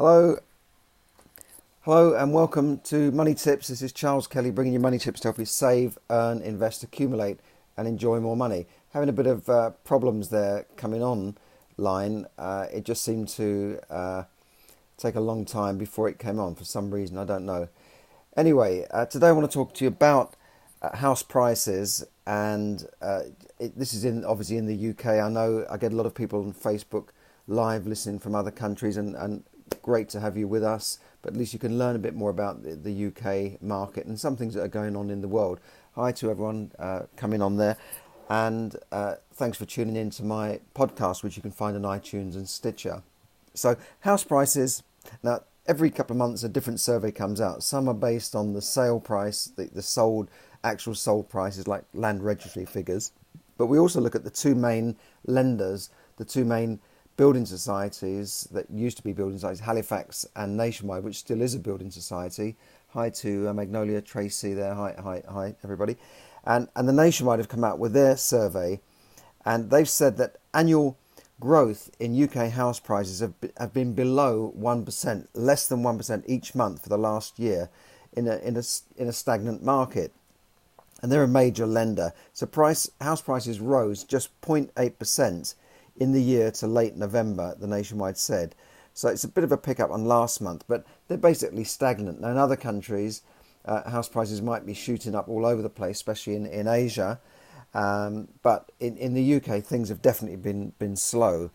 Hello, hello, and welcome to Money Tips. This is Charles Kelly bringing you money tips to help you save, earn, invest, accumulate, and enjoy more money. Having a bit of problems there coming online. It just seemed to take a long time before it came on for some reason. I don't know. Anyway, today I want to talk to you about house prices, and this is obviously in the UK. I know I get a lot of people on Facebook Live listening from other countries, and great to have you with us, but at least you can learn a bit more about the UK market and some things that are going on in the world. Hi to everyone coming on there, and thanks for tuning in to my podcast, which you can find on iTunes and Stitcher. So house prices, now every couple of months a different survey comes out. Some are based on the sale price, the actual sold prices, like land registry figures, but we also look at the two main lenders, the two main building societies that used to be building societies, Halifax and Nationwide, which still is a building society. Hi to Magnolia, Tracy there. Hi everybody. And the Nationwide have come out with their survey, and they've said that annual growth in UK house prices have been below 1%, less than 1% each month for the last year in a stagnant market. And they're a major lender. So house prices rose just 0.8% in the year to late November, the Nationwide said. So it's a bit of a pickup on last month, but they're basically stagnant. Now in other countries, house prices might be shooting up all over the place, especially in Asia. But in the UK, things have definitely been slow.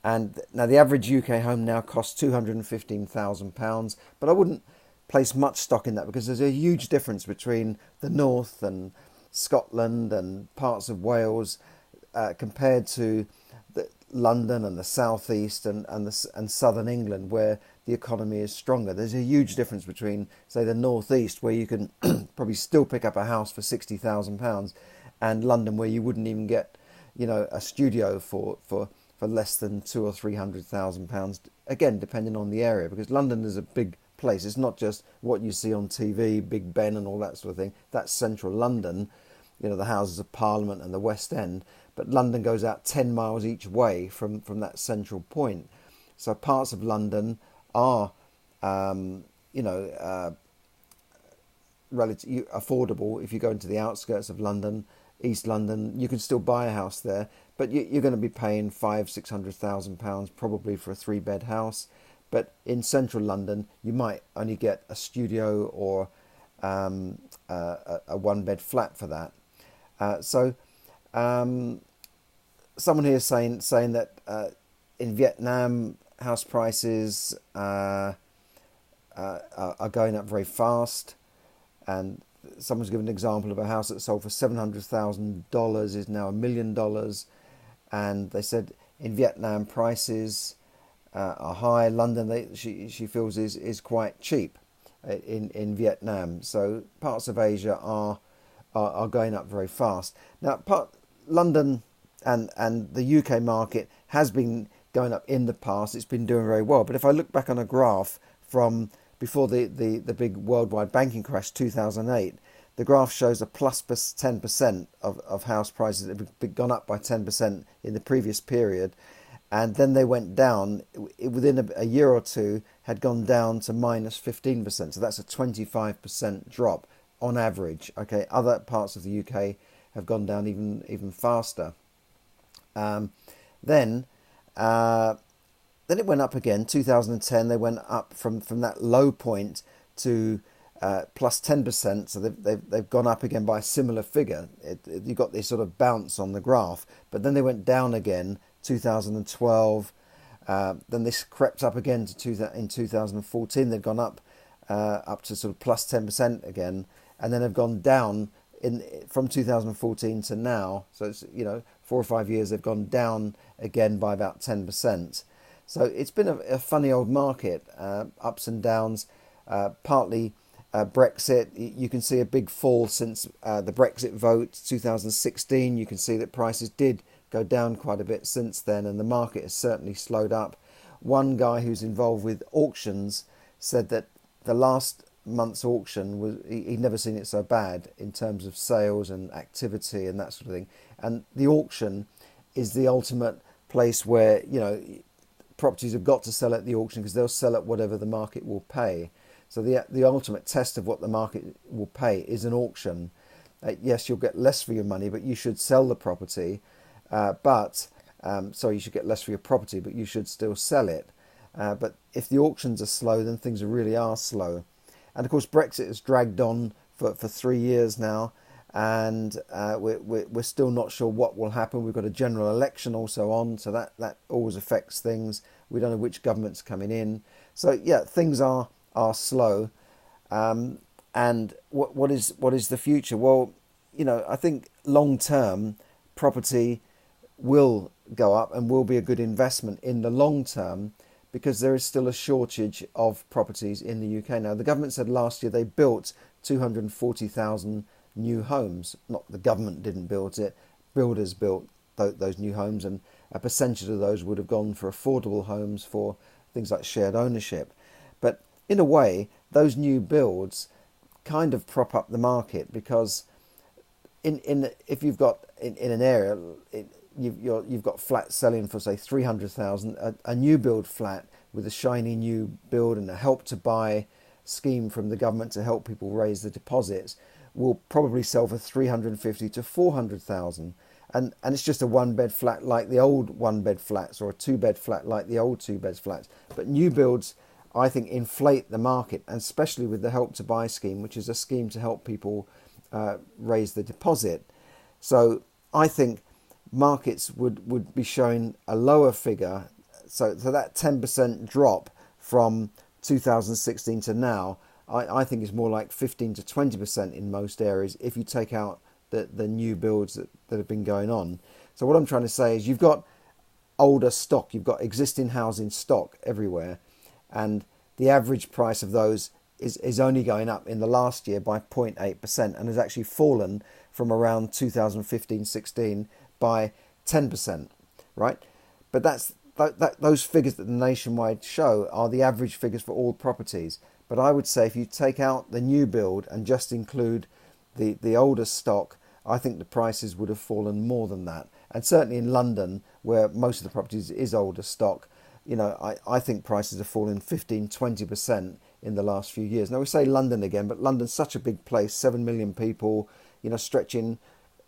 And now the average UK home now costs £215,000, but I wouldn't place much stock in that because there's a huge difference between the north and Scotland and parts of Wales compared to London and the southeast and southern England, where the economy is stronger. There's a huge difference between, say, the northeast, where you can probably still pick up a house for £60,000, and London, where you wouldn't even get, a studio for less than £200,000 or £300,000. Again, depending on the area, because London is a big place. It's not just what you see on TV, Big Ben and all that sort of thing. That's central London, the Houses of Parliament and the West End. But London goes out 10 miles each way from that central point. So parts of London are, relatively affordable. If you go into the outskirts of London, East London, you can still buy a house there, but you're going to be paying £600,000 probably for a 3-bed house. But in central London, you might only get a studio or a 1-bed flat for that. Someone here is saying that in Vietnam, house prices are going up very fast, and someone's given an example of a house that sold for $700,000 is now $1 million, and they said in Vietnam prices are high. London, she feels is quite cheap in Vietnam. So parts of Asia are going up very fast. Now, London and the UK market has been going up in the past. It's been doing very well. But if I look back on a graph from before the big worldwide banking crash, 2008, the graph shows a plus 10% of house prices that have gone up by 10% in the previous period. And then they went down, within a year or two, had gone down to minus 15%. So that's a 25% drop on average. Okay, other parts of the UK have gone down even faster. Then it went up again. 2010, they went up from that low point to plus 10%. So they've gone up again by a similar figure. You got this sort of bounce on the graph, but then they went down again. 2012. Then this crept up again in 2014. They've gone up to sort of plus 10% again, and then have gone down from 2014 to now. So it's 4 or 5 years they've gone down again by about 10%. So it's been a funny old market, ups and downs. Partly Brexit. You can see a big fall since the Brexit vote 2016. You can see that prices did go down quite a bit since then, and the market has certainly slowed up. One guy who's involved with auctions said that the last month's auction he'd never seen it so bad in terms of sales and activity and that sort of thing. And the auction is the ultimate place where properties have got to sell at the auction because they'll sell at whatever the market will pay. So the ultimate test of what the market will pay is an auction. Yes, you'll get less for your money, but you should sell the property. You should get less for your property, but you should still sell it. But if the auctions are slow, then things really are slow. And of course, Brexit has dragged on for 3 years now, and we're still not sure what will happen. We've got a general election also on, so that always affects things. We don't know which government's coming in. So yeah, things are slow. And what is the future? Well, I think long term property will go up and will be a good investment in the long term, because there is still a shortage of properties in the UK now. The government said last year they built 240,000 new homes. Not the government didn't build it, builders built those new homes, and a percentage of those would have gone for affordable homes for things like shared ownership. But in a way, those new builds kind of prop up the market, because if you've got in an area, you've got flats selling for say 300,000. A new build flat with a shiny new build and a help to buy scheme from the government to help people raise the deposits will probably sell for 350 to 400,000. And it's just a one bed flat like the old one bed flats, or a two bed flat like the old two bed flats. But new builds, I think, inflate the market, and especially with the help to buy scheme, which is a scheme to help people raise the deposit. So I think markets would be showing a lower figure. So that 10% drop from 2016 to now, I think is more like 15 to 20% in most areas if you take out the new builds that have been going on. So what I'm trying to say is you've got older stock, you've got existing housing stock everywhere, and the average price of those is only going up in the last year by 0.8% and has actually fallen from around 2015-16 by 10%, right? But those figures that the Nationwide show are the average figures for all properties. But I would say if you take out the new build and just include the older stock, I think the prices would have fallen more than that. And certainly in London, where most of the properties is older stock, I think prices have fallen 15-20% in the last few years. Now we say London again, but London's such a big place, 7 million people, stretching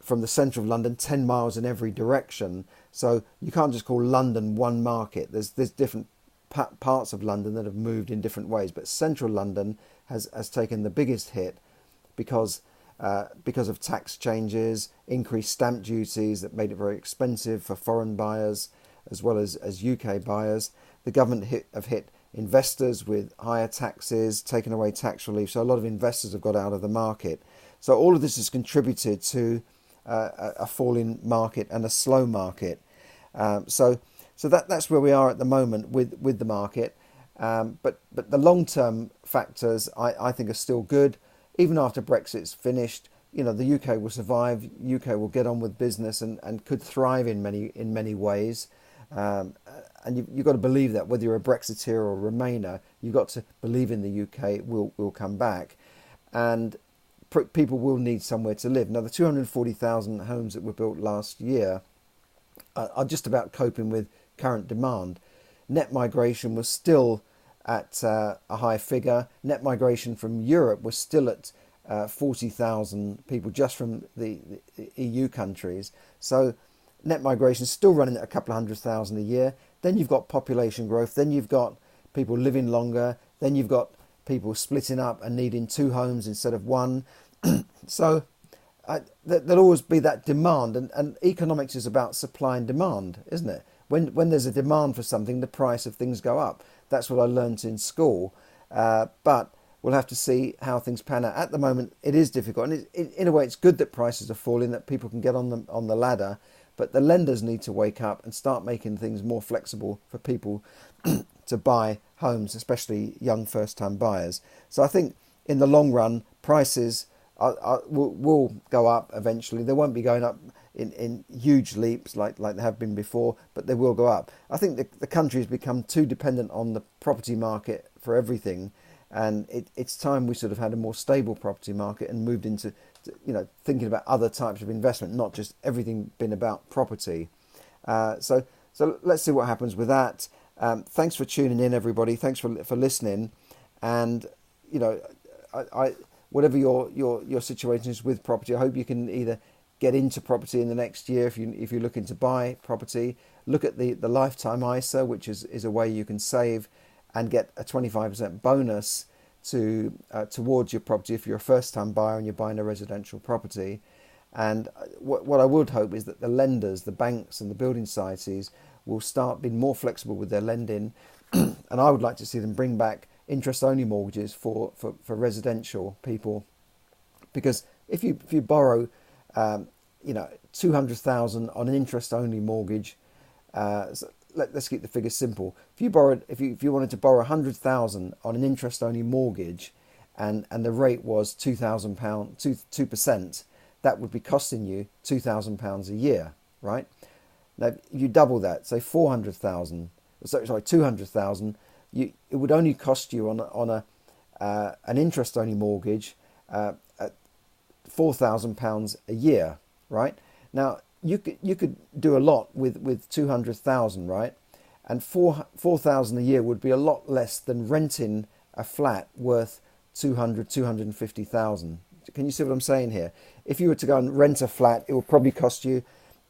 from the centre of London 10 miles in every direction. So you can't just call London one market. There's different parts of London that have moved in different ways, but central London has taken the biggest hit because of tax changes, increased stamp duties that made it very expensive for foreign buyers as well as UK buyers. The government have hit investors with higher taxes, taken away tax relief. So a lot of investors have got out of the market. So all of this has contributed to a falling market and a slow market. So that's where we are at the moment with the market. But the long-term factors I think are still good. Even after Brexit's finished, the UK will survive. UK will get on with business and could thrive in many ways. And you've got to believe that, whether you're a Brexiteer or a Remainer, you've got to believe in the UK will come back, and people will need somewhere to live. Now, the 240,000 homes that were built last year are just about coping with current demand. Net migration was still at a high figure. Net migration from Europe was still at 40,000 people just from the EU countries. So net migration is still running at a couple of 100,000 a year. Then you've got population growth. Then you've got people living longer. Then you've got people splitting up and needing two homes instead of one. So there'll always be that demand. And economics is about supply and demand, isn't it? When there's a demand for something, the price of things go up. That's what I learned in school. But we'll have to see how things pan out. At the moment, it is difficult. And in a way, it's good that prices are falling, that people can get on the ladder. But the lenders need to wake up and start making things more flexible for people to buy homes, especially young first-time buyers. So I think in the long run, prices will go up eventually. They won't be going up in huge leaps like they have been before, but they will go up. I think the country has become too dependent on the property market for everything, and it's time we sort of had a more stable property market and moved into thinking about other types of investment, not just everything been about property. So let's see what happens with that. Thanks for tuning in, everybody. Thanks for listening. And you know, I whatever your situation is with property, I hope you can either get into property in the next year if you're looking to buy property. Look at the lifetime ISA, which is a way you can save and get a 25% bonus towards your property if you're a first-time buyer and you're buying a residential property. And what I would hope is that the lenders, the banks and the building societies will start being more flexible with their lending. And I would like to see them bring back interest-only mortgages for residential people, because if you borrow 200,000 on an interest-only mortgage, so let's keep the figures simple. If you wanted to borrow 100,000 on an interest-only mortgage, and the rate was £2,000, 2%, that would be costing you £2,000 a year, right? Now, if you double that, say 400,000, sorry, 200,000, it would only cost you on an interest-only mortgage at £4,000 a year, right? Now, you could do a lot with 200,000, right? And 4,000 a year would be a lot less than renting a flat worth 250,000. Can you see what I'm saying here? If you were to go and rent a flat, it would probably cost you,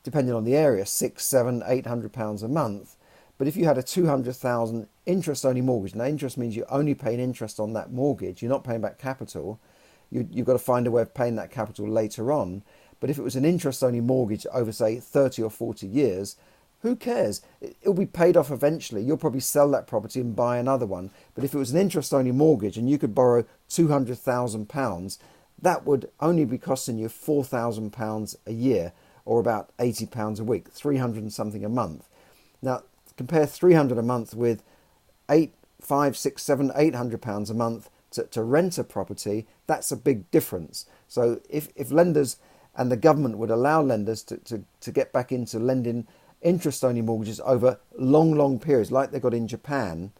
depending on the area, £600, £700, £800 a month. But if you had a 200,000 interest-only mortgage, now interest means you're only paying interest on that mortgage, you're not paying back capital. You've got to find a way of paying that capital later on. But if it was an interest-only mortgage over, say, 30 or 40 years, who cares? It'll be paid off eventually. You'll probably sell that property and buy another one. But if it was an interest-only mortgage and you could borrow £200,000, that would only be costing you £4,000 a year, or about £80 a week, 300 and something a month. Now, compare 300 a month with £800, £500, £600, £700, £800 a month to rent a property. That's a big difference. So if lenders and the government would allow lenders to get back into lending interest-only mortgages over long periods like they got in Japan,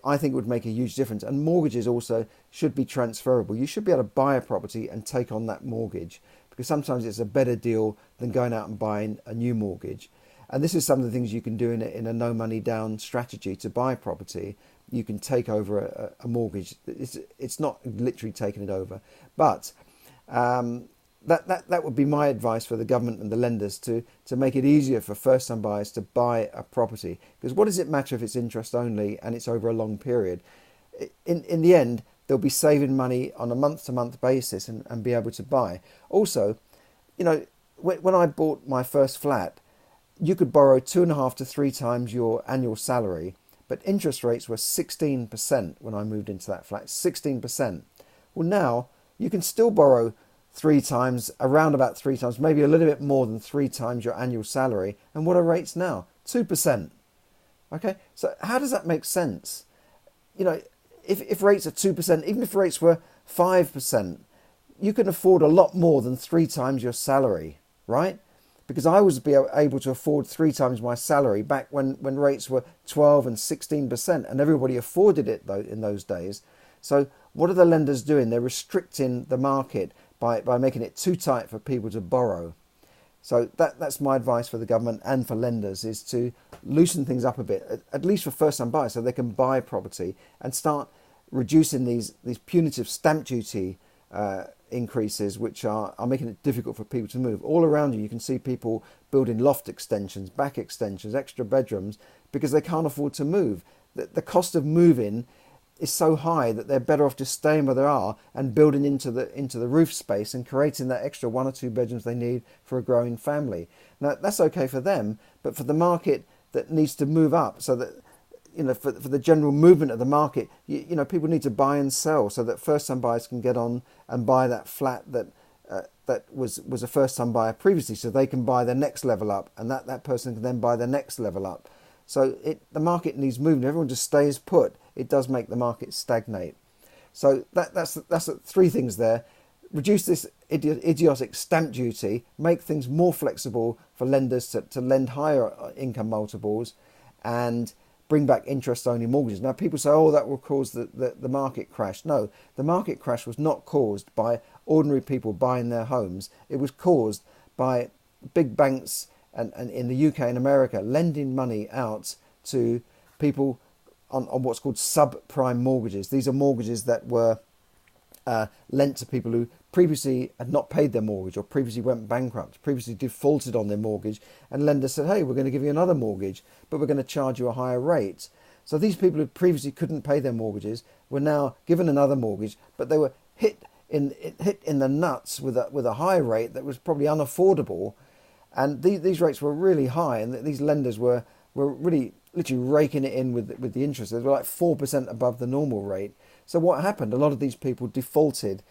I think it would make a huge difference. And mortgages also should be transferable. You should be able to buy a property and take on that mortgage, because sometimes it's a better deal than going out and buying a new mortgage. And this is some of the things you can do in a no money down strategy to buy property. You can take over a mortgage. It's not literally taking it over, but that would be my advice for the government and the lenders to make it easier for first-time buyers to buy a property. Because what does it matter if it's interest only and it's over a long period? In the end, they'll be saving money on a month-to-month basis and be able to buy. Also, when I bought my first flat, you could borrow 2.5 to 3 times your annual salary, but interest rates were 16% when I moved into that flat. 16%. Well, now you can still borrow 3 times, around about 3 times, maybe a little bit more than 3 times your annual salary. And what are rates now? 2%. Okay, so how does that make sense? If rates are 2%, even if rates were 5%, you can afford a lot more than 3 times your salary, right? Because I was able to afford 3 times my salary back when rates were 12 and 16%, and everybody afforded it though in those days. So what are the lenders doing? They're restricting the market by making it too tight for people to borrow. So that's my advice for the government and for lenders, is to loosen things up a bit, at least for first-time buyers, so they can buy property and start reducing these punitive stamp duty increases, which are making it difficult for people to move. All around you can see people building loft extensions, back extensions, extra bedrooms, because they can't afford to move. The cost of moving is so high that they're better off just staying where they are and building into the roof space and creating that extra 1 or 2 bedrooms they need for a growing family. Now, that's okay for them, but for the market that needs to move up, so that for the general movement of the market, people need to buy and sell so that first-time buyers can get on and buy that flat that was a first-time buyer previously, so they can buy the next level up, and that person can then buy the next level up. So the market needs movement. Everyone just stays put. It does make the market stagnate. So that's 3 things there. Reduce this idiotic stamp duty, make things more flexible for lenders to lend higher income multiples, and bring back interest-only mortgages. Now, people say, that will cause the market crash. No, the market crash was not caused by ordinary people buying their homes. It was caused by big banks and in the UK and America lending money out to people on what's called subprime mortgages. These are mortgages that were lent to people who previously had not paid their mortgage or previously went bankrupt, previously defaulted on their mortgage, and lenders said, hey, we're going to give you another mortgage, but we're going to charge you a higher rate. So these people who previously couldn't pay their mortgages were now given another mortgage, but they were hit in the nuts with a high rate that was probably unaffordable, and these rates were really high, and these lenders were really literally raking it in with the interest. They were like 4% above the normal rate. So what happened? A lot of these people defaulted,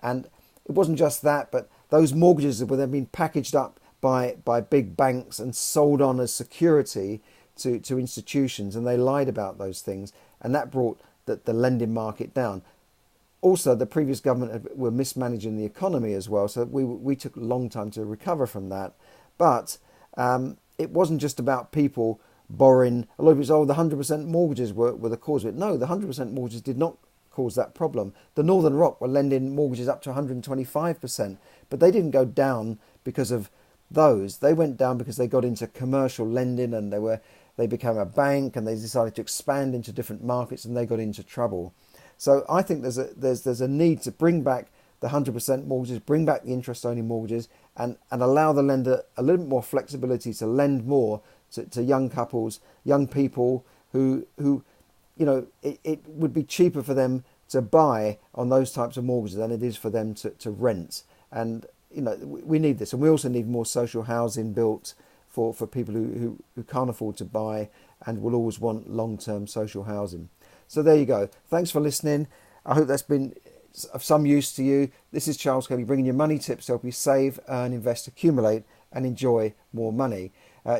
and it wasn't just that, but those mortgages were then being packaged up by big banks and sold on as security to institutions, and they lied about those things, and that brought the lending market down. Also, the previous government were mismanaging the economy as well, so we took a long time to recover from that. But it wasn't just about people borrowing. A lot of people say, the 100% mortgages were the cause of it. No, the 100% mortgages did not cause that problem. The Northern Rock were lending mortgages up to 125%, but they didn't go down because of those. They went down because they got into commercial lending, and they became a bank, and they decided to expand into different markets, and they got into trouble. So I think there's a need to bring back the 100% mortgages, bring back the interest-only mortgages, and allow the lender a little bit more flexibility to lend more to young couples, young people who it would be cheaper for them to buy on those types of mortgages than it is for them to rent. And we need this, and we also need more social housing built for people who can't afford to buy and will always want long-term social housing. So there you go. Thanks for listening. I hope that's been of some use to you. This is Charles Kelly bringing you money tips to help you save, earn, invest, accumulate, and enjoy more money.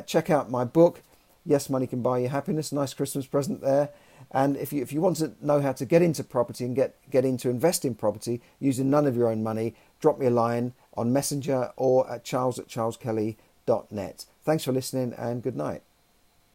Check out my book, Yes, Money Can Buy You Happiness. Nice Christmas present there. And if you want to know how to get into property and get into investing in property using none of your own money, drop me a line on Messenger or at charles@charleskelly.net. Thanks for listening, and good night.